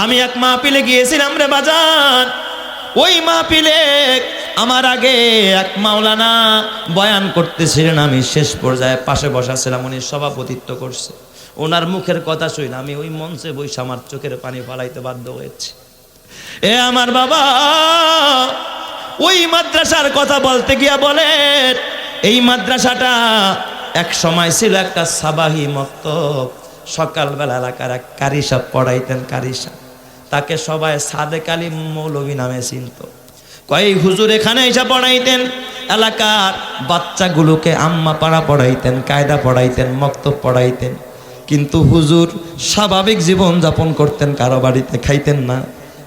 আমি এক মাহফিলে গিয়েছিলাম রে বাজার। ওই মাহফিলে আমার আগে এক মাওলানা বয়ান করতেছিলেন, আমি শেষ পর্যায়ে পাশে বসা ছিলাম, উনি সভাপতিত্ব করছে। ওনার মুখের কথা শুনে আমি ওই মঞ্চে বসে আমার চোখের পানি ফলাইতে বাধ্য হয়েছি। এ আমার বাবা, ওই মাদ্রাসার কথা বলতে গিয়া বলে, এই মাদ্রাসাটা এক সময় ছিল একটা সাবাহি মক্তব। সকালবেলা এলাকার এক কারি সাহেব পড়াইতেন, কারি সাহেব, তাকে সবাই সাদেক আলী মৌলভী নামে চিনত। কয়েক হুজুর এখানে এসে পড়াইতেন, এলাকার বাচ্চাগুলোকে আম্মা পাড়া পড়াইতেন, কায়দা পড়াইতেন, মক্তব পড়াইতেন। কিন্তু হুজুর স্বাভাবিক জীবন যাপন করতেন, কারো বাড়িতে খাইতেন না।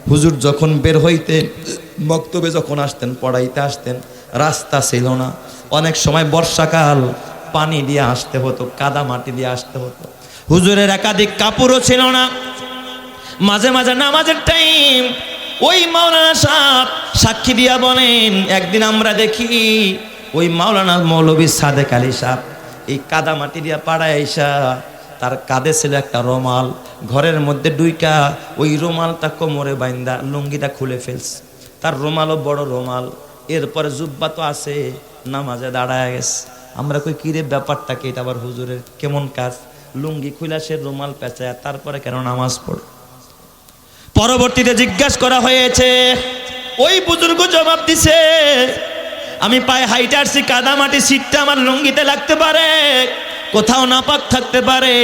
হুজুর যখন বের হইতেন, মক্তবে যখন আসতেন, পড়াইতে আসতেন, রাস্তা ছিল না। অনেক সময় বর্ষাকাল, পানি দিয়ে আসতে হতো, কাদা মাটি দিয়ে আসতে হতো। হুজুরের একাধিক কাপড়ও ছিল না। মাঝে মাঝে নামাজের টাইম, ওই মাওলানা সাহেব সাক্ষী দিয়া বলেন, একদিন আমরা দেখি ওই মাওলানা মৌলভী সাদেক আলী সাহেব এই কাদা মাটি দিয়া পাড়ায় আইসা তার কাঁধে ছিল একটা রুমাল, ঘরের মধ্যে ডুইকা ওই রুমালটা কোমরে বাইন্দা লুঙ্গিটা খুলে ফেলছে। তার রুমালও বড় রুমাল, এরপরে জুব্বা তো আছে, নামাজে দাঁড়ায় গেছে। আমরা কই কিরে ব্যাপারটা কি, এটা আবার হুজুরের কেমন কাজ? লুঙ্গি খুলা সে রুমাল পেঁচায়, তারপরে কেন নামাজ পড়ে? পরবর্তীতে জিজ্ঞাসা করা হয়েছে, ওই বুজুর্গ জবাব দিছে, আমি পায়ে হাইটে আসছি, কাদা মাটি সিটটা আমার লুঙ্গিতে লাগতে পারে, কোথাও নাপাক থাকতে পারে,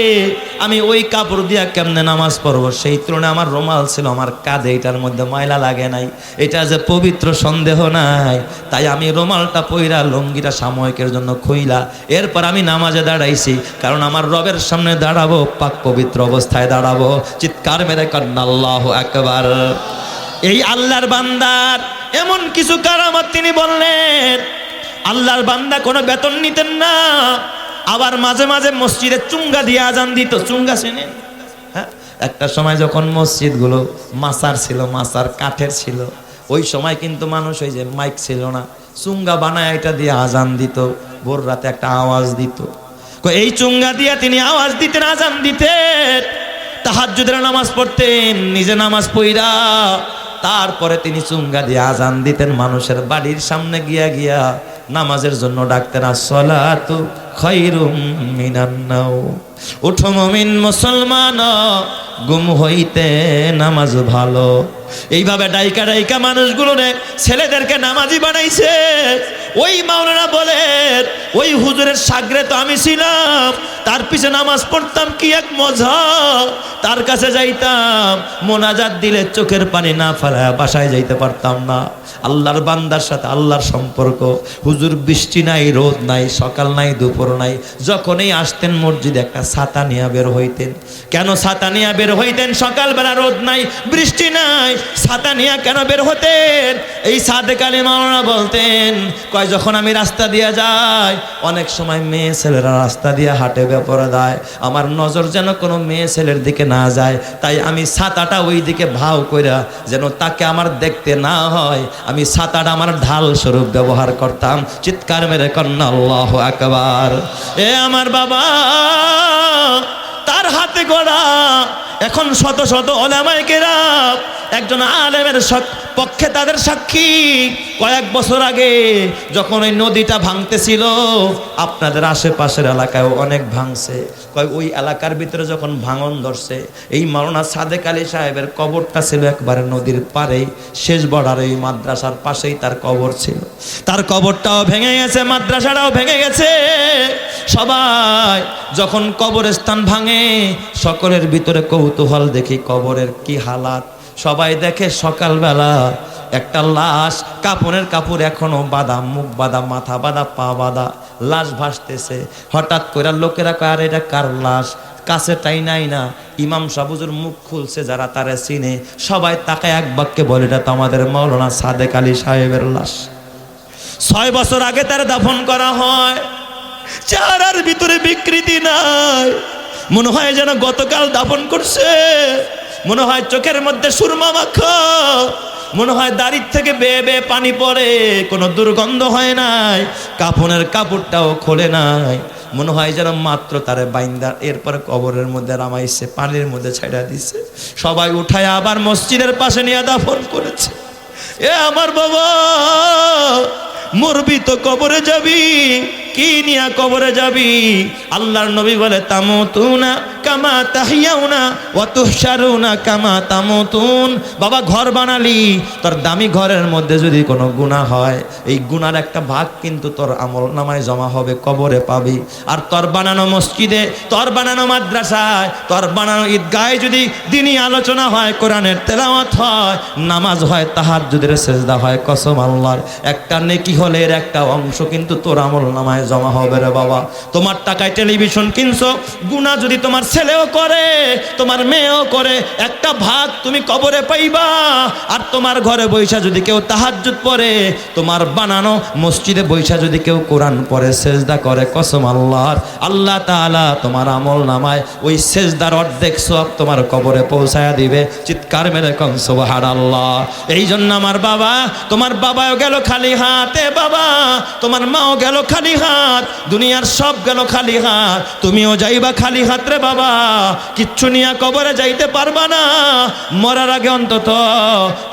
আমি ওই কাপড় দিয়া কেমনে নামাজ পড়বো? সেই তুলনায় আমার রুমাল ছিল আমার কাঁধে, এটার মধ্যে ময়লা লাগে নাই, এটা যে পবিত্র সন্দেহ নাই। তাই আমি রুমালটা পইরা লুঙ্গিটা সাময়িকের জন্য খুইলা এরপর আমি নামাজে দাঁড়াইছি, কারণ আমার রবের সামনে দাঁড়াবো, পাক পবিত্র অবস্থায় দাঁড়াবো। চিৎকার মেরে কন্না আল্লাহু আকবার। এই আল্লাহর বান্দার এমন কিছু কারামত তিনি বললেন। আল্লাহর বান্দা কোনো বেতন নিতেন না, আবার মাঝে মাঝে মসজিদে চুঙ্গা দিয়ে আজান দিত। চুঙ্গা চেনেন? হ্যাঁ, একটা সময় যখন মসজিদগুলো মাচার ছিল, মাচার কাঠের ছিল, ওই সময় কিন্তু মানুষ ওই যে মাইক ছিল না, চুঙ্গা বানায় এটা দিয়ে আজান দিত, ভোর রাতে একটা আওয়াজ দিত। এই চুঙ্গা দিয়ে তিনি আওয়াজ দিতেন, আজান দিতেন, তাহাজ্জুদের নামাজ পড়তেন, নিজে নামাজ পড়া তারপরে তিনি চুঙ্গা দিয়ে আজান দিতেন, মানুষের বাড়ির সামনে গিয়া গিয়া নামাজের জন্য ডাকতেন, আসসালাতু খায়রুম মিনান নাওম। উঠো মুমিন মুসলমান, গুম হইতে নামাজ ভালো। এইভাবে ডাইকা ডাইকা মানুষগুলোরে, ছেলেদেরকে নামাজি বানাইছে। ওই মাওলানা বলেন, ওই হুজুরের সাগরে তো আমি ছিলাম, তার পিছে নামাজ পড়তাম, কি এক মজা। তার কাছে যাইতাম, মোনাজাত দিলে চোখের পানি না ফেলায় বাসায় যাইতে পারতাম না। আল্লাহর বান্দার সাথে আল্লাহর সম্পর্ক। হুজুর বৃষ্টি নাই, রোদ নাই, সকাল নাই, দুপুর নাই, যখনই আসতেন মসজিদে একটা ছাতা নিয়ে বের হইতেন। কেন ছাতা নিয়ে বের হইতেন? সকালবেলা রোদ নাই, বৃষ্টি নাই, ছাতা নিয়ে কেন বের হতেন? এই সাদেক আলী মাওলানা বলতেন, কয় যখন আমি রাস্তা দিয়ে যাই, অনেক সময় মেয়ে ছেলেরা রাস্তা দিয়ে হাঁটে বেপরদায়, আমার নজর যেন কোনো মেয়ে ছেলের দিকে না যায়, তাই আমি ছাতাটা ওই দিকে ভাও কইরা যেন তাকে আমার দেখতে না হয়, আমি ছাতাটা আমার ঢাল স্বরূপ ব্যবহার করতাম। চিৎকার মেরে কন্না আল্লাহু আকবার। এ আমার বাবা, তার হাতে গড়া এখন শত শত উলামায়ে কেরাম একজন আলেমের পক্ষে তাদের সাক্ষী। কয়েক বছর আগে যখন ওই নদীটা ভাঙতেছিল, আপনাদের আশেপাশের এলাকায় অনেক ভাঙছে, ওই এলাকার ভিতরে যখন ভাঙন ধরছে, এই মাওলানা সাদেক আলী সাহেবের কবরটা ছিল একবারে নদীর পাড়েই, শেষ বর্ডারে, এই মাদ্রাসার পাশেই তার কবর ছিল। তার কবরটাও ভেঙে গেছে, মাদ্রাসাটাও ভেঙে গেছে। সবাই যখন কবরস্থান ভাঙে, সকলের ভিতরে কৌতূহল দেখি কবরের কি হালাত। সবাই দেখে সকালবেলা একটা লাশ, কাপড়ের কাপড় এখনো বাঁধা, মুখ বাঁধা, মাথা বাঁধা, পা বাঁধা, লাশ ভাসতেছে। হঠাৎ করে লোকেরা কয়, আর এটা কার লাশ? কাছে টাই নাই না, ইমাম সাহেব হুজুর মুখ খুলছে, যারা তারে চিনে সবাই তাকে এক বাক্যে বলে, এটা তো আমাদের মাওলানা সাদেক আলী সাহেবের লাশ। 6 বছর আগে তার দাফন করা হয়, চেহারার ভিতরে বিকৃতি নাই, মনে হয় যেন গতকাল দাফন করছে, মনে হয় চোখের মধ্যে সুরমা মাখা, মনে হয় দাড়ির থেকে বেয়ে বেয়ে পানি পড়ে, কোনো দুর্গন্ধ হয় নাই, কাফনের কাপড়টাও খোলে নাই। মনে হয় যেন মাত্র তারে বাইন্দা এরপরে কবরের মধ্যে নামাইছে, পানির মধ্যে ছাইড়া দিছে। সবাই উঠায় আবার মসজিদের পাশে নিয়ে দাফন করেছে। এ আমার বাবা, মরবি তো কবরে যাবি, কি নিয়া কবরে যাবি? আল্লাহর নবী বলে তামুতুনা কামা তাহিয়াউনা ওয়া তুহশারুনা কামা তামুতুন। বাবা, ঘর বানালি, তোর দামি ঘরের মধ্যে যদি কোনো গুনাহ হয়, এই গুনার একটা ভাগ কিন্তু তোর আমল নামায় জমা হবে, কবরে পাবি। আর তোর বানানো মসজিদে, তোর বানানো মাদ্রাসায়, তোর বানানো ঈদগাহে যদি দিনই আলোচনা হয়, কোরআনের তেলাওয়াত হয়, নামাজ হয়, তাহাজ্জুদের সিজদা হয়, কসম আল্লাহর, একটা নেকি হলে এর একটা অংশ কিন্তু তোর আমল নামায় জমা হবে রে বাবা। তোমার টাকায় টেলিভিশন কিনছো, গুনাহ যদি তোমার ছেলেও করে, তোমার মেয়েও করে, একটা ভাগ তুমি কবরে পাইবা। আর তোমার ঘরে বৈশা যদি কেউ তাহাজ্জুদ পড়ে, তোমার বানানো মসজিদে বৈশা যদি কেউ কোরআন পড়ে, সেজদা করে, কসম আল্লাহর, আল্লাহ তাআলা তোমার আমল নামায় ওই সেজদার অর্ধেক সওয়াব তোমার কবরে পৌঁছায়া দিবে। চিৎকার মেরে কোন সুবহানাল্লাহ। এই জন্য আমার বাবা, তোমার বাবাও গেল খালি হাতে বাবা, তোমার মাও গেল খালি হাত, দুনিয়ার সব গেল খালি হাত, তুমিও যাইবা খালি হাত রে বাবা। কিচ্ছু নিয়ে কবরে যাইতে পারবা না। মরার আগে অন্তত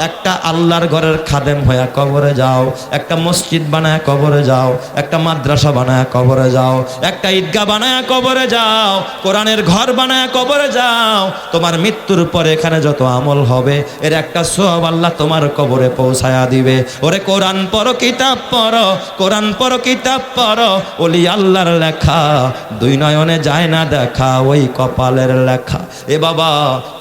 একটা আল্লাহর ঘরের খাদেম হয়ে কবরে যাও, একটা মসজিদ বানায় কবরে যাও, একটা মাদ্রাসা বানায় কবরে যাও, একটা ঈদগাহ বানায় কবরে যাও, কোরআনের ঘর বানায় কবরে যাও। তোমার মৃত্যুর পরে এখানে যত আমল হবে, এর একটা সওয়াব আল্লাহ তোমার কবরে পৌঁছায়া দিবে। ওরে কোরআন পড়ো, কিতাব পড়ো, কোরআন পড়ো, কিতাব পড়ো, ওলি আল্লাহর লেখা, দুই নয়নে যায় না দেখা, ওই কপালের লেখা। এ বাবা,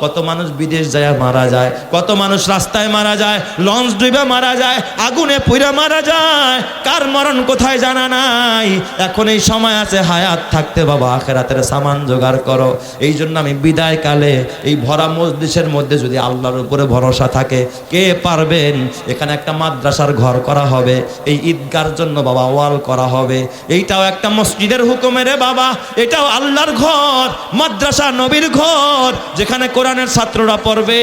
কত মানুষ বিদেশ যায় মারা যায়, কত মানুষ রাস্তায় মারা যায়, লঞ্চ ডুবে মারা যায়, আগুনে পুড়ে মারা যায়, কার মরণ কোথায় জানা নাই। এখন এই সময় আছে হায়াত থাকতে বাবা আখিরাতের সামান জোগাড় করো। এই জন্য আমি বিদায় কালে এই ভরা মজলিসের মধ্যে যদি আল্লাহর উপরে ভরসা থাকে, কে পারবেন? এখানে একটা মাদ্রাসার ঘর করা হবে, এই ঈদগার জন্য বাবা ওয়াল করা হবে, এইটাও একটা মসজিদের হুকুমের বাবা, এটাও আল্লাহর ঘর, মাদ্রাসা নবীর ঘর, যেখানে কোরআনের ছাত্ররা পড়বে,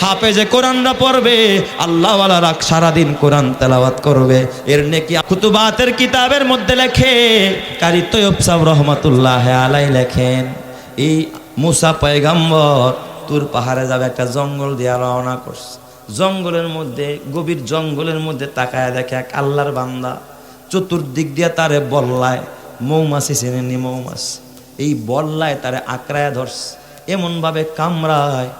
হাফেজে কোরআনরা পড়বে, আল্লাহওয়ালারা সারাদিন কোরআন তেলাওয়াত করবে। এর নেকি খুতুবাতের কিতাবের মধ্যে লেখে কারি তৈয়ব সাহেব রহমাতুল্লাহ আলাই লেখেন, এই মুসা পয়গাম্বর তুর পাহাড়ে যাবে, একটা জঙ্গল দিয়ে রওনা করছে। জঙ্গলের মধ্যে, গভীর জঙ্গলের মধ্যে তাকায় দেখে এক আল্লাহর বান্দা, চতুর্দিক দিয়ে তারে বল্লায়, মৌমাছি চেনেনি মৌমাছি, এই বল্লায় তারে আঁকড়ায় ধরছে, এমনভাবে কামড়ায়,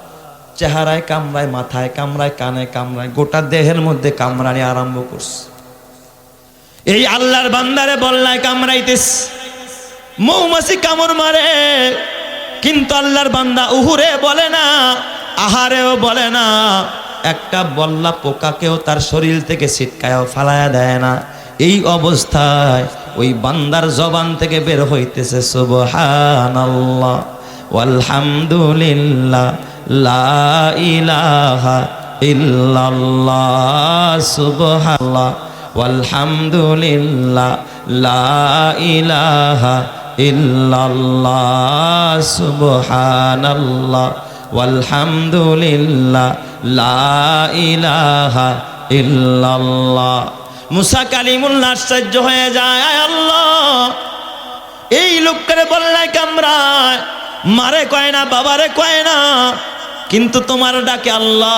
চেহারায় কামড়ায়, মাথায় কামড়ায়, কানে কামড়ায়, গোটা দেহের মধ্যে কামড়ানি আরম্ভ করছে। এই আল্লাহর বান্দারে বল্লায় কামড়াইতেস, মৌমাছি কামড় মারে, কিন্তু আল্লাহর বান্দা উহুরে বলে না, আহারেও বলে না, একটা বল্লা পোকাকেও তার শরীর থেকে ছিটকায়ও ফালায়া দেয় না। এই অবস্থায় ওই বান্দার জবান থেকে বের হইতেছে সুবহানাল্লাহ ওয়ালহামদুলিল্লাহ লা ইলাহা ইল্লাল্লাহ, সুবহানাল্লাহ ওয়ালহামদুলিল্লাহ লা ইলাহা ইল্লাল্লাহ, সুবহানাল্লাহ ওয়ালহামদুলিল্লাহ লা ইলাহা ইল্লাল্লাহ। মুসা কালিমুল্লাহ আশ্চর্য হয়ে যায়, আয় আল্লাহ, এই লোকটারে বললাই কামড়ায়, মারে কয় না, বাবারে কয় না, কিন্তু তোমার ডাকে আল্লাহ।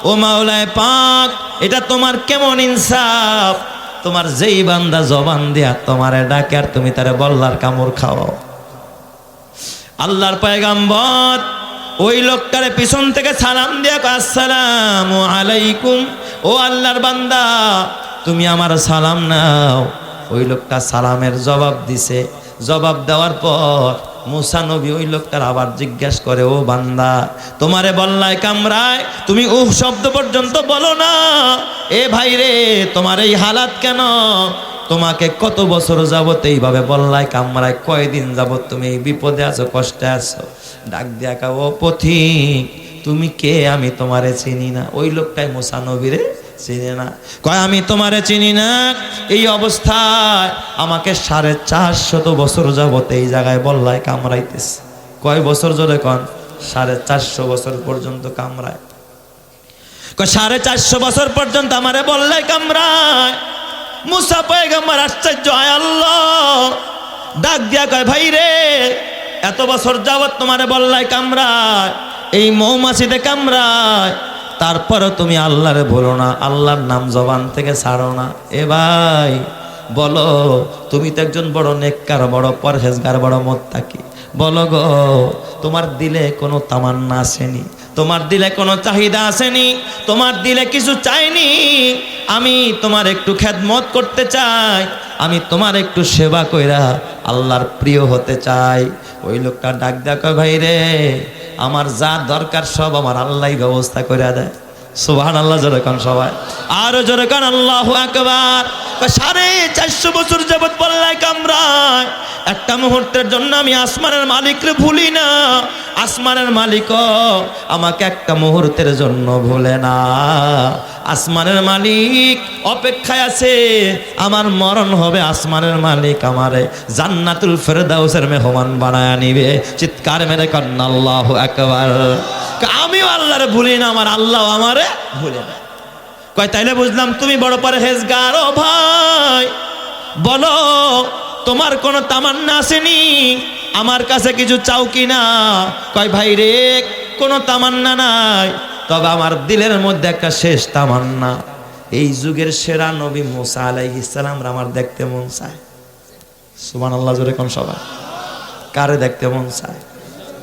ও মাওলায়ে পাক, এটা তোমার কেমন ইনসাফ? তোমার যেই বান্দা জবান দিয়া তোমারে ডাকে আর তুমি তারে বল্লার কামড় খাওয়াও। আল্লাহর পয়গাম্বর ওই লোকটারে পিছন থেকে সালাম দিয়া কয়, আসসালামু আলাইকুম, ও আল্লাহর বান্দা তুমি আমার সালাম নাও। ওই লোকটা সালামের জবাব দিছে। জবাব দেওয়ার পর মুসা নবী ওই লোকটার আবার জিজ্ঞাসা করে, ও বান্দা, তোমারে বল্লায় কামড়ায়, তুমি উহ শব্দ পর্যন্ত বলো না, এ ভাই রে, তোমার এই হালাত কেন? তোমাকে কত বছর যাবত এইভাবে বল্লায় কামড়ায়, কয়দিন যাবত তুমি এই বিপদে আছো, কষ্টে আছো? ডাক দিয়া কা, ও পথিক, তুমি কে? আমি তোমারে চিনি না। ওই লোকটাই মুসা নবীরে চিনে না, কয় আমি তোমারে চিনি না। এই অবস্থায় আমাকে 450 বছর যাবত এই জায়গায় বল্লায় কামড়াইতেছে। কয় বছর জোরে কন? 450 বছর পর্যন্ত কামড়ায়। কয় 450 বছর পর্যন্ত আমারে বল্লায় কামড়ায়। মুসা পয়গম্বর আশ্চর্য, আয় আল্লাহ, ডাক দিয়া কয় ভাই রে, এত বছর যাবত তোমারে বল্লায় কামড়ায়, এই মৌমাছিতে কামড়ায়, তারপরও তুমি আল্লাহরে বলো না, আল্লাহর নাম জবান থেকে ছাড়ো না। এ ভাই বলো, তুমি তো একজন বড় নেককার, বড় পরহেজগার, বড় মুত্তাকি, বলো গো তোমার দিলে কোনো তামান্না আসেনি? তোমার দিলে কোনো চাহিদা আসেনি? তোমার দিলে কিছু চাইনি? আমি তোমার একটু খেদমত করতে চাই, আমি তোমার একটু সেবা কইরা আল্লাহর প্রিয় হতে চাই। ওই লোকটা ডাক দেখো, ভাই রে আমার যা দরকার সব আমার আল্লাহই ব্যবস্থা করে দেয়। সুবহানাল্লাহ জোরে কান সবাই, আরো জোরে কান আল্লাহু আকবার। 450 বছর যাবত বল্লায় কামড়ায়, একটা মুহূর্তের জন্য আমি আসমানের মালিকরে ভুলি না, আসমানের মালিকও আমাকে একটা মুহূর্তের জন্য ভুলে না। আসমানের মালিক অপেক্ষায় আছে, আমার মরণ হবে, আসমানের মালিক আমারে জান্নাতুল ফেরদাউসের মেহমান বানায় নিবে। চিৎকার মেরে কান্না আল্লাহু আকবার। আমিও আল্লাহরে ভুলি না, আমার আল্লাহ আমারে ভুলে না। কয় তাইলে বুঝলাম তুমি বড় পরহেজগার। ও ভাই বলো, তোমার কোনো তামান্না আসেনি? আমার কাছে কিছু চাও কি না? কয় ভাই রে কোনো তামান্না নাই, তবে আমার দিলের মধ্যে একটা শেষ তামান্না, এই যুগের সেরা নবী মুসা আলাইহিস সালাম আমার দেখতে মন চায়। সুবহানাল্লাহ জোরে কোন সবাই, কারে দেখতে মন চায়?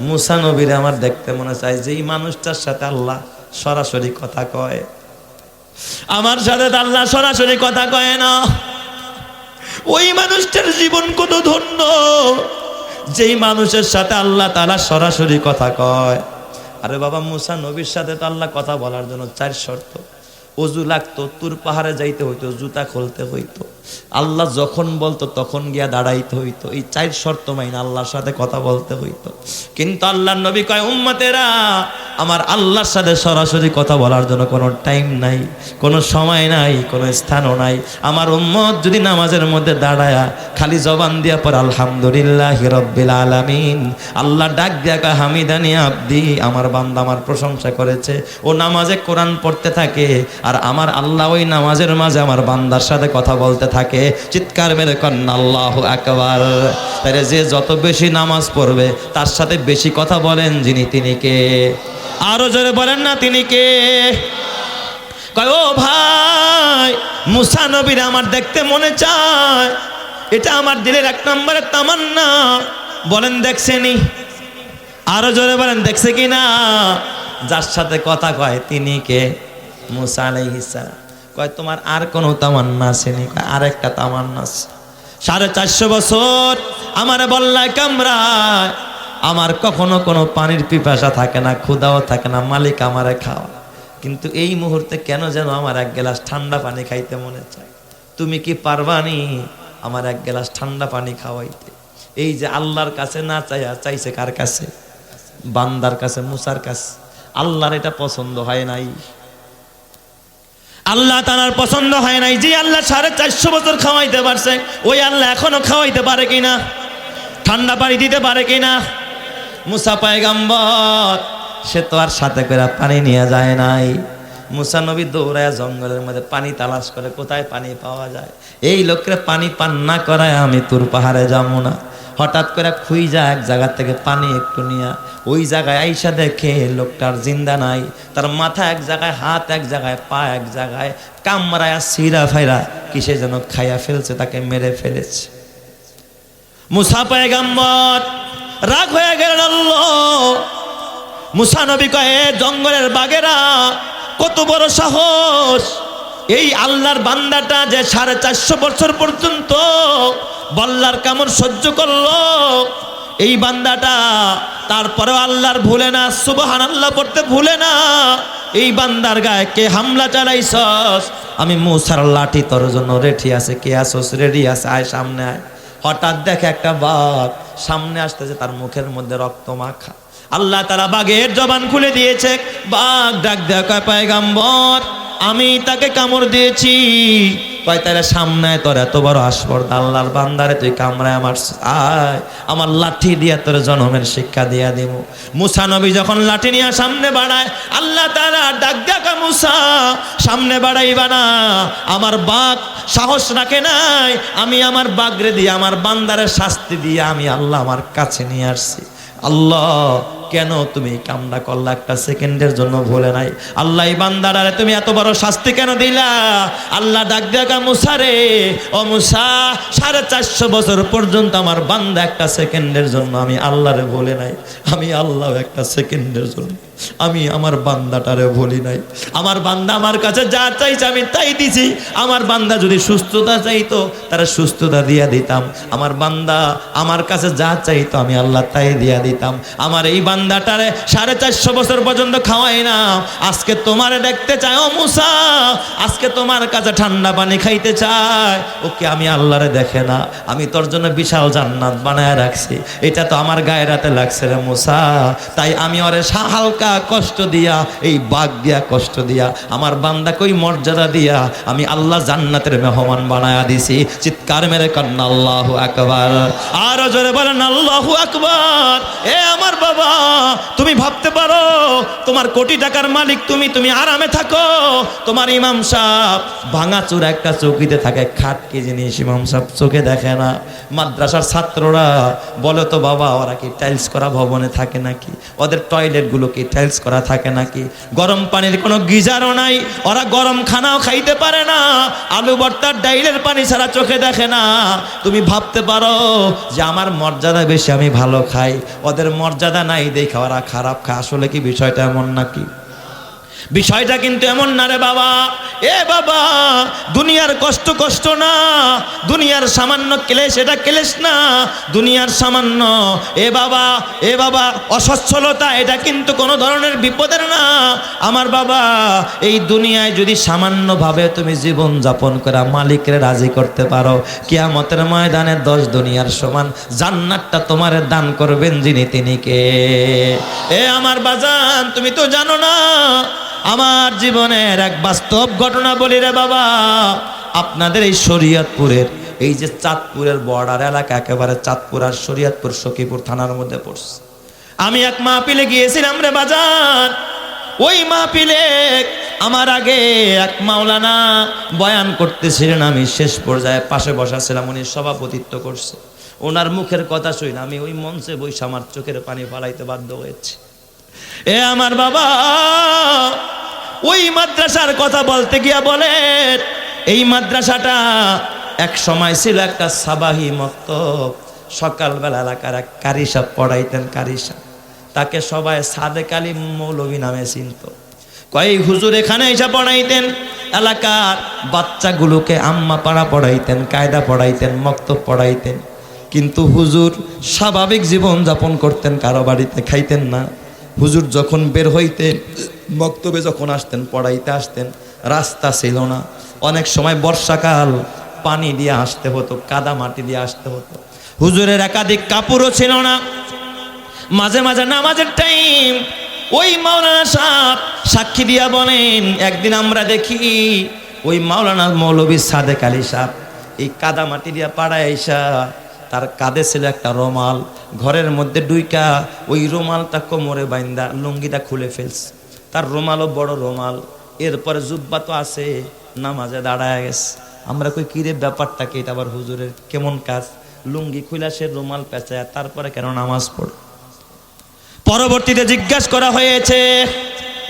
মুসা নবীরে আমার দেখতে মনে চায়, যেই মানুষটার সাথে আল্লাহ সরাসরি কথা কয়। আমার সাথে আল্লাহ সরাসরি কথা কয় না, ওই মানুষটার জীবন কত ধন্য, যেই মানুষের সাথে আল্লাহ তাআলা সরাসরি কথা কয়। আরে বাবা, মুসা নবীর সাথে তো আল্লাহ কথা বলার জন্য 4 শর্ত। অজু লাগতো, তুর পাহাড়ে যাইতে হইতো, জুতা খুলতে হইতো, আল্লাহ যখন বলতো তখন গিয়া দাঁড়াইতে হইতো। এই 4 শর্ত মাইনা আল্লাহর সাথে কথা বলতে হইতো। কিন্তু আল্লাহর নবী কয়, উম্মতেরা আমার আল্লাহর সাথে সরাসরি কথা বলার জন্য কোনো টাইম নাই, কোনো সময় নাই, কোনো স্থানও নাই। আমার উম্মত যদি নামাজের মধ্যে দাঁড়ায়া খালি জবান দিয়া পর আলহামদুলিল্লাহি রাব্বিল আলামিন, আল্লাহ ডাক দিয়া কয় হামিদানি আব্দি, আমার বান্দা আমার প্রশংসা করেছে। ও নামাজে কোরআন পড়তে থাকে, আর আমার আল্লাহ ওই নামাজের মাঝে আমার বান্দার সাথে কথা বলতে থাকে। চিৎকার মেরে কন্না আল্লাহু আকবার। তাই যে যত বেশি নামাজ পড়বে তার সাথে বেশি কথা বলেন যিনি, তিনি কে? আরো জোরে বলেন না, তিনি কে? কয় ও ভাই, মুসা নবীর আমার দেখতে মনে চায়, এটা আমার দিলের 1 নম্বরের তামান্না। বলেন দেখছেনি? আরো জোরে বলেন দেখছে কিনা? যার সাথে কথা কয় তিনি কে? মুসা আলাইহিস সালাম। কয় তোমার আর কোনো তামান্না আসেনি? কয় আর একটা তামান্না আছে। 450 বছর আমারে বল্লায় কামড়ায়, আমার কখনো কোনো পানির পিপাসা থাকে না, ক্ষুধাও থাকে না, মালিক আমারে খাওয়া। কিন্তু এই মুহূর্তে কেন যেন আমার 1 গ্লাস ঠান্ডা পানি খাইতে মনে চায়। তুমি কি পারবানি আমার 1 গ্লাস ঠান্ডা পানি খাওয়াইতে? এই যে আল্লাহর কাছে না চাইছে কার কাছে? বান্দার কাছে, মুসার কাছে। আল্লাহর এটা পছন্দ হয় নাই, আল্লাহ তাআলার পছন্দ হয় নাই। যে আল্লাহ 450 বছর খাওয়াইতে পারছে, ওই আল্লাহ এখনো খাওয়াইতে পারে কিনা? ঠান্ডা পানি দিতে পারে কিনা? মুসা পয়গম্বর সে তো আর সাথে করে পানি নিয়ে যায় নাই। মুসা নবী দৌড়ায় জঙ্গলের মধ্যে পানি তালাশ করে, কোথায় পানি পাওয়া যায়। এই লোকরে পানি পান না করায় আমি তুর পাহাড়ে যাবো না। হঠাৎ করে খুঁজা এক জায়গা থেকে পানি একটু নিয়া ওই জায়গায় আইসা দেখে লোকটার জিন্দা নাই। তার মাথা এক জায়গায়, হাত এক জায়গায়, পা এক জায়গায়, কামড়ায়া সিরা ফাইরা কিসে যেন খাইয়া ফেলছে, তাকে মেরে ফেলেছে। মুসা পয়গম্বর রাগ হয়ে গেলেন। আল্লাহ, মুসা নবী কয়ে জঙ্গলের বাঘেরা কত বড় সাহস! এই আল্লাহর বান্দাটা যে 450 বছর পর্যন্ত বল্লার কামড় সহ্য করলো, এই বান্দাটা তারপরেও আল্লাহর ভুলে না, সুবহানাল্লাহ পড়তে ভুলে না। এই বান্দার গায়ে কে হামলা চালাইছস? আমি মুসার লাঠি তোর জন্য রেডি আছে। কে আসস? রেডি আছে, আয় সামনে আয়। হঠাৎ দেখে একটা বাঘ সামনে আসতেছে, তার মুখের মধ্যে রক্ত মাখা। আল্লাহ তাআলা বাঘের জবান খুলে দিয়েছে। বাঘ ডাক দেয়া কয় পয়গম্বর, আমি তাকে কামড় দিয়েছি, কয় তাহলে সামনে তোর এত বড় আসপর্দা, আল্লাহর বান্দারে তুই কামড়ায় আমার আয়, আমার লাঠি দিয়া তোর জনমের শিক্ষা দিয়া দিব। মুসা নবী যখন লাঠি নিয়ে সামনে বাড়ায়, আল্লাহ তাআলা ডাক ডাকা, মুসা সামনে বাড়াইবা না, আমার বাঘ সাহস রাখে নাই, আমি আমার বাগরে দিয়ে আমার বান্দারের শাস্তি দিয়ে আমি আল্লাহ আমার কাছে নিয়ে আসছি। আল্লাহ কেন তুমি কামনা করলা, একটা সেকেন্ডের জন্য ভুলে নাই। আল্লাহ এই বান্দারে তুমি এত বড় শাস্তি কেন দিলা? আল্লাহ ডাক দেখা, মুসা রে, ও মুসা, 450 বছর পর্যন্ত আমার বান্দা একটা সেকেন্ডের জন্য আমি আল্লাহরে ভুলে নাই। আমি আল্লাহ একটা সেকেন্ডের জন্য আমি আমার বান্দাটারে ভুলি নাই। আমার বান্দা আমার কাছে যা চাইছে আমি তাই দিছি। আমার বান্দা যদি সুস্থতা চাইতো তারা সুস্থতা দিয়া দিতাম। আমার বান্দা আমার কাছে যা চাইতো আমি আল্লাহ তাই দিয়া দিতাম। আমার এই বান্দাটারে 450 বছর পর্যন্ত খাওয়াই না। আজকে তোমারে দেখতে চায় ও মুসা, আজকে তোমার কাছে ঠান্ডা পানি খাইতে চায়, ওকে আমি আল্লাহরে দেখে না। আমি তোর জন্য বিশাল জান্নাত বানায় রাখছি, এটা তো আমার গায়ে রাতে লাগছে রে মুসা। তাই আমি ওরে হালকা কষ্ট দিয়া, এই বাঘ দিয়া কষ্ট দিয়া আমার বান্দাকে ওই মর্যাদা দিয়া আমি আল্লাহ জান্নাতের মেহমান বানায়া দিছি। চিৎকার মেরে কান্না আল্লাহু আকবার, আরো জোরে বলেন আল্লাহু আকবার। এ আমার বাবা, তুমি ভাবতে পারো তোমার কোটি টাকার মালিক তুমি, তুমি আরামে থাকো। তোমার ইমাম সাহেব ভাঙাচুরা একটা চৌকিতে থাকে, খাট কি জিনিস ইমাম সাহেব চোখে দেখে না। মাদ্রাসার ছাত্ররা বলে তো বাবা, ওরা কি টাইলস করা ভবনে থাকে নাকি? ওদের টয়লেটগুলো কি টাইলস করা থাকে নাকি? গরম পানির কোনো গিজারও নাই, ওরা গরম খানাও খাইতে পারে না, আলু ভর্তার ডাইলের পানি ছাড়া চোখে দেখে না। তুমি ভাবতে পারো যে আমার মর্যাদা বেশি, আমি ভালো খাই, ওদের মর্যাদা নাই দেখে ওরা খারাপ খায়। আসলে কি বিষয়টা এমন নাকি? বিষয়টা কিন্তু এমন না রে বাবা। এ বাবা, দুনিয়ার কষ্ট কষ্ট না, দুনিয়ার সামান্য ক্লেশ এটা ক্লেশ না, দুনিয়ার সামান্য এ বাবা অসচ্ছলতা এটা কিন্তু কোনো ধরনের বিপদের না। আমার বাবা, এই দুনিয়ায় যদি সামান্যভাবে তুমি জীবন যাপন করা মালিকরে রাজি করতে পারো, কিয়ামতের ময়দানে 10 দুনিয়ার সমান জান্নাতটা তোমারে দান করবেন যিনি, তিনি কে? এ আমার বাজান, তুমি তো জানো না, আমার জীবনের এক বাস্তব ঘটনা বলি রে বাবা। আপনাদের এই শরীয়তপুরের এই যে চাঁদপুরের বর্ডার এলাকা, একেবারে চাঁদপুর আর শরীয়তপুর সখীপুর থানার মধ্যে পড়ছে। আমি এক মাহফিলে গিয়েছিলাম রে বাজার। ওই মাহফিলে আমার আগে এক মাওলানা বয়ান করতেছিলেন, আমি শেষ পর্যায়ে পাশে বসা ছিলাম, উনি সভাপতিত্ব করছে। ওনার মুখের কথা শুনে আমি ওই মঞ্চে বসে আমার চোখের পানি ফালাইতে বাধ্য হয়েছে। এ আমার বাবা, ওই মাদ্রাসার কথা বলতে গিয়া বলে, এই মাদ্রাসাটা এক সময় ছিল একটা সাবাহি মক্তব। সকালবেলা এলাকার এক কারি সাহেব পড়াইতেন, কারি সাহেব, তাকে সবাই সাদেক আলী মৌলভী নামে চিনত। কয়েক হুজুর এখানে এসে পড়াইতেন, এলাকার বাচ্চাগুলোকে আম্মা পাড়া পড়াইতেন, কায়দা পড়াইতেন, মক্তব পড়াইতেন। কিন্তু হুজুর স্বাভাবিক জীবন যাপন করতেন, কারো বাড়িতে খাইতেন না। হুজুর যখন বের হইতেন, মক্তবে যখন আসতেন, পড়াইতে আসতেন, রাস্তা ছিল না। অনেক সময় বর্ষাকাল, পানি দিয়ে আসতে হতো, কাদা মাটি দিয়ে আসতে হতো। হুজুরের একাধিক কাপড়ও ছিল না। মাঝে মাঝে নামাজের টাইম ওই মাওলানা সাহেব সাক্ষী দিয়া বলেন, একদিন আমরা দেখি ওই মাওলানা মৌলভী সাদেক আলী সাহেব এই কাদা মাটি দিয়া পাড়ায় আইসা তার কাঁধে ছিল একটা রুমাল, ঘরের মধ্যে ডুইকা ওই রুমালটা কোমরে বাইন্দা লুঙ্গিটা খুলে ফেলছে। তার রুমালও বড় রুমাল, এরপরে জুব্বা তো আছে, নামাজে দাঁড়ায় গেছে। আমরা কই কিরে ব্যাপারটা কি, এটা আবার হুজুরের কেমন কাজ? লুঙ্গি খুলা সে রুমাল পেঁচায়, তারপরে কেন নামাজ পড়ে? পরবর্তীতে জিজ্ঞাসা করা হয়েছে,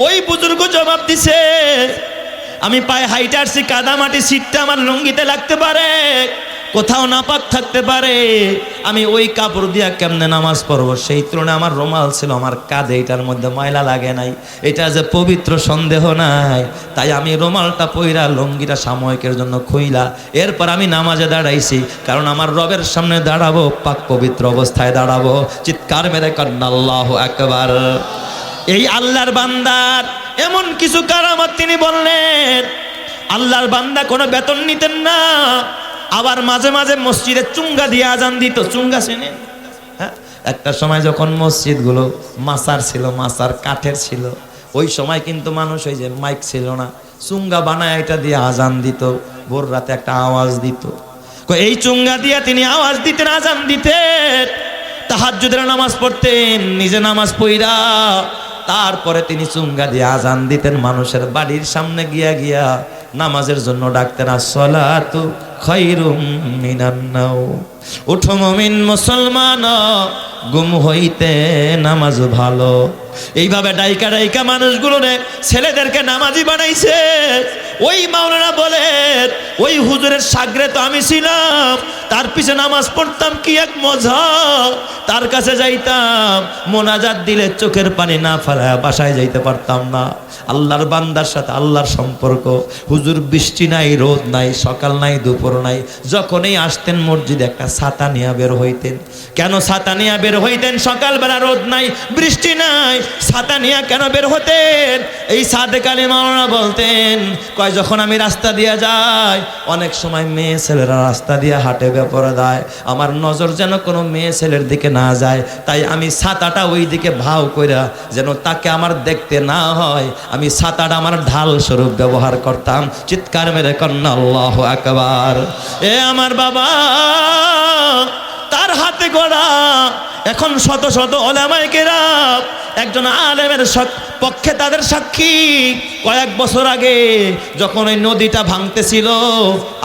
ওই বুজুর্গ জবাব দিছে, আমি পায়ে হাইটে আসছি, কাদা মাটি সিটটা আমার লুঙ্গিতে লাগতে পারে, কোথাও নাপাক থাকতে পারে, আমি ওই কাপড় দিয়া কেমনে নামাজ পড়বো? সেই তুলনায় আমার রুমাল ছিল আমার কাঁধে, এটার মধ্যে ময়লা লাগে নাই, এটা যে পবিত্র সন্দেহ নাই। তাই আমি রুমালটা পইরা লুঙ্গিটা সাময়িকের জন্য খুইলা এরপর আমি নামাজে দাঁড়াইছি, কারণ আমার রবের সামনে দাঁড়াবো, পাক পবিত্র অবস্থায় দাঁড়াবো। চিৎকার মেরে কান্না আল্লাহু আকবার। এই আল্লাহর বান্দার এমন কিছু কারামত তিনি বললেন। আল্লাহর বান্দা কোনো বেতন নিতেন না, আবার মাঝে মাঝে মসজিদে চুঙ্গা দিয়ে আজান দিত। চুঙ্গা চেনেন? হ্যাঁ, একটা সময় যখন মসজিদগুলো মাচার ছিল, মাচার কাঠের ছিল, ওই সময় কিন্তু মানুষ ওই যে মাইক ছিল না, চুঙ্গা বানায় এটা দিয়ে আজান দিত। ভোর রাতে একটা আওয়াজ দিত, এই চুঙ্গা দিয়া তিনি আওয়াজ দিতেন, আজান দিতেন, তাহাজ্জুদের নামাজ পড়তেন, নিজে নামাজ পড়া তারপরে তিনি চুঙ্গা দিয়ে আজান দিতেন, মানুষের বাড়ির সামনে গিয়া গিয়া নামাজের জন্য ডাকতেন, আসসালাতু খায়রুম মিনান নাওম। উঠো মুমিন মুসলমান, গুম হইতে নামাজ ভালো। এইভাবে ডাইকা ডাইকা মানুষগুলোরে ছেলেদেরকে নামাজি বানাইছে। ওই মাওলানা বলেন, ওই হুজুরের সাগরে তো আমি ছিলাম, তার পিছে নামাজ পড়তাম, কি এক মজা। তার কাছে যাইতাম, মোনাজাত দিলে চোখের পানি না ফেলায় বাসায় যাইতে পারতাম না। আল্লাহর বান্দার সাথে আল্লাহর সম্পর্ক। হুজুর বৃষ্টি নাই, রোদ নাই, সকাল নাই, দুপুর নাই, যখনই আসতেন মসজিদে একটা ছাতা নিয়ে বের হইতেন। কেন ছাতা নিয়ে বের হইতেন? সকালবেলা রোদ নাই, বৃষ্টি নাই, ছাতা নিয়ে কেন বের হতেন? এই সাদেক আলী মাওলানা বলতেন, কয় যখন আমি রাস্তা দিয়ে যাই, অনেক সময় মেয়ে ছেলেরা রাস্তা দিয়ে হাঁটে বেপরদায়, আমার নজর যেন কোনো মেয়ে ছেলের দিকে না যায়, তাই আমি ছাতাটা ওই দিকে ভাও কইরা যেন তাকে আমার দেখতে না হয়, আমি ছাতাটা আমার ঢাল স্বরূপ ব্যবহার করতাম। চিৎকার মেরে কন্যা আল্লাহু আকবার। এ আমার বাবা, তার হাতে গড়া এখন শত শত উলামায়ে কেরাম একজন আলেমের পক্ষে তাদের সাক্ষী। কয়েক বছর আগে যখন ওই নদীটা ভাঙতেছিল,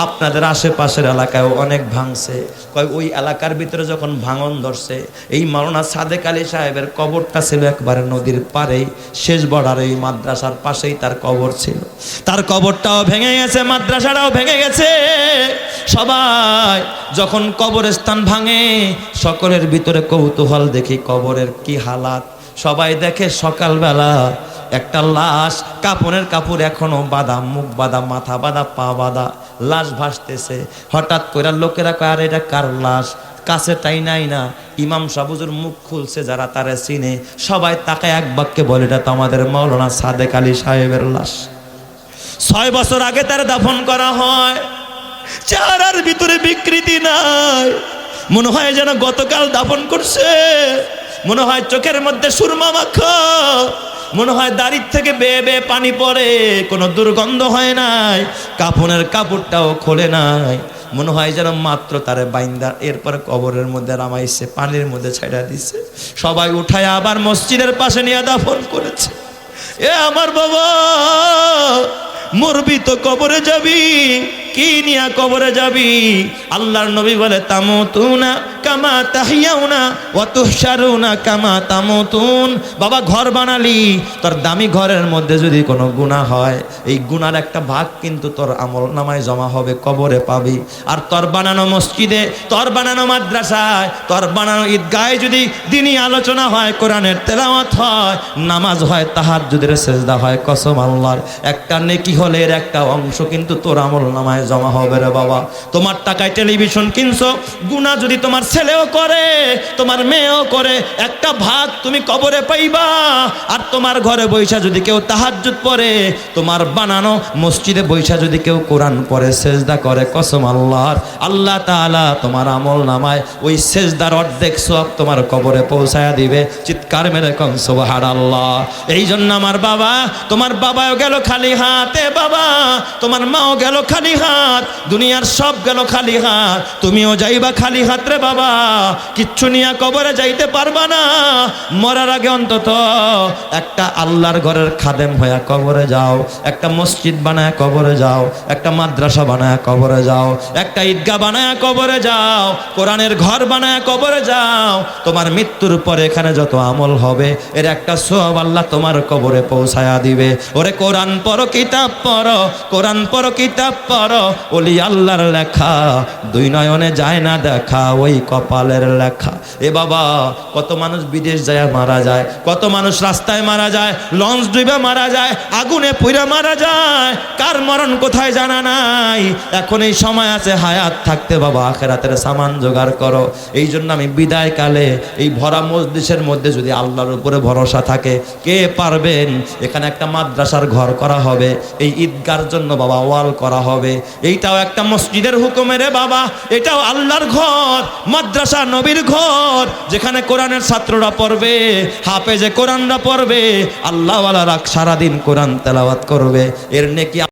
আপনাদের আশেপাশের এলাকায় অনেক ভাঙছে, কয় ওই এলাকার ভিতরে যখন ভাঙন ধরছে, এই মাওলানা সাদেক আলী সাহেবের কবরটা ছিল একবারে নদীর পাড়েই, শেষ বর্ডারে, এই মাদ্রাসার পাশেই তার কবর ছিল। তার কবরটাও ভেঙে গেছে, মাদ্রাসাটাও ভেঙে গেছে। সবাই যখন কবরস্থান ভাঙে, সকলের ভিতরে কৌতূহল দেখি কবরের কি হালাত। সবাই দেখে সকালবেলা একটা লাশ, কাপড়ের কাপড় এখনো বাঁধা, মুখ বাঁধা, মাথা বাঁধা, পা বাঁধা, লাশ ভাসতেছে। হঠাৎ করে লোকেরা কয়, আর এটা কার লাশ? কাছে তাই নাই না, ইমাম সাহেব হুজুর মুখ খুলছে, যারা তারে চিনে সবাই তাকে এক বাক্যে বলে, এটা তো আমাদের মাওলানা সাদেক আলী সাহেবের লাশ। 6 বছর আগে তার দাফন করা হয়, চেহারার ভিতরে বিকৃতি নাই, মনে হয় যেন গতকাল দাফন করছে, মনে হয় চোখের মধ্যে সুরমা মাখা, মনে হয় দাড়ির থেকে বেয়ে বেয়ে পানি পড়ে, কোনো দুর্গন্ধ হয় নাই, কাফনের কাপড়টাও খোলে নাই, মনে হয় যেন মাত্র তারে বাইন্দা এরপরে কবরের মধ্যে নামাইছে, পানির মধ্যে ছাইড়া দিছে। সবাই উঠায় আবার মসজিদের পাশে নিয়ে দাফন করেছে। এ আমার বাবা, মরবি তো কবরে যাবি, কি নিয়া কবরে যাবি? আল্লাহর নবী বলে, তামুতুনা কামা তাহিয়াউনা ওয়া তুহশারুনা কামা তামুতুন। বাবা, ঘর বানালি, তোর দামি ঘরের মধ্যে যদি কোনো গুনাহ হয়, এই গুনার একটা ভাগ কিন্তু তোর আমল নামায় জমা হবে, কবরে পাবি। আর তোর বানানো মসজিদে, তোর বানানো মাদ্রাসায়, তোর বানানো ঈদগাহে যদি দিনী আলোচনা হয়, কোরআনের তেলাওয়াত হয়, নামাজ হয়, তাহাজ্জুদের সেজদা হয়, কসম আল্লাহর, একটা নেকি হলে এর একটা অংশ কিন্তু তোর আমল নামায় জমা হবে রে বাবা। তোমার টাকায় টেলিভিশন কিনছো, গুনাহ যদি তোমার ছেলেও করে, তোমার মেয়েও করে, একটা ভাগ তুমি কবরে পাইবা। আর তোমার ঘরে বৈশা যদি কেউ তাহাজ্জুদ পড়ে, তোমার বানানো মসজিদে বৈশা যদি কেউ কোরআন পড়ে, সেজদা করে, কসম আল্লাহর, আল্লাহ তাআলা তোমার আমল নামায় ওই সেজদার অর্ধেক সওয়াব তোমার কবরে পৌঁছায়া দিবে। চিৎকার মেরে কোন সুবহানাল্লাহ। এই জন্য আমার বাবা, তোমার বাবাও গেল খালি হাতে বাবা, তোমার মাও গেল খালি হাত, দুনিয়ার সব গেল খালি হাত, তুমিও যাইবা খালি হাত রে বাবা। কিচ্ছু নিয়ে কবরে যাইতে পারবা না। মরার আগে অন্তত একটা আল্লাহর ঘরের খাদেম হয়ে কবরে যাও, একটা মসজিদ বানায় কবরে যাও, একটা মাদ্রাসা বানায় কবরে যাও, একটা ঈদগাহ বানায় কবরে যাও, কোরআনের ঘর বানায় কবরে যাও। তোমার মৃত্যুর পরে এখানে যত আমল হবে, এর একটা সওয়াব আল্লাহ তোমার কবরে পৌঁছায়া দিবে। ওরে কোরআন পড়ো, কিতাব পড়ো, কোরআন পড়ো, কিতাব পড়ো, ওলি আল্লাহর লেখা, দুই নয়নে যায় না দেখা, ওই কপালের লেখা। এ বাবা, কত মানুষ বিদেশ যায় মারা যায়, কত মানুষ রাস্তায় মারা যায়, লঞ্চ ডুবে মারা যায়, আগুনে পুড়ে মারা যায়, কার মরণ কোথায় জানা নাই। এখন এই সময় আছে, হায়াত থাকতে বাবা আখিরাতের সামান জোগাড় করো। এই জন্য আমি বিদায় কালে এই ভরা মজলিসের মধ্যে যদি আল্লাহর উপরে ভরসা থাকে, কে পারবেন? এখানে একটা মাদ্রাসার ঘর করা হবে, এই ঈদগার জন্য বাবা ওয়াল করা হবে, এইটাও একটা মসজিদের হুকুমের বাবা, এটাও আল্লাহর ঘর, মাদ্রাসা নবীর ঘর, যেখানে কোরআনের ছাত্ররা পড়বে, হাফেজে কোরআনরা পড়বে, আল্লাহওয়ালারা সারাদিন কোরআন তেলাওয়াত করবে, এর নেকি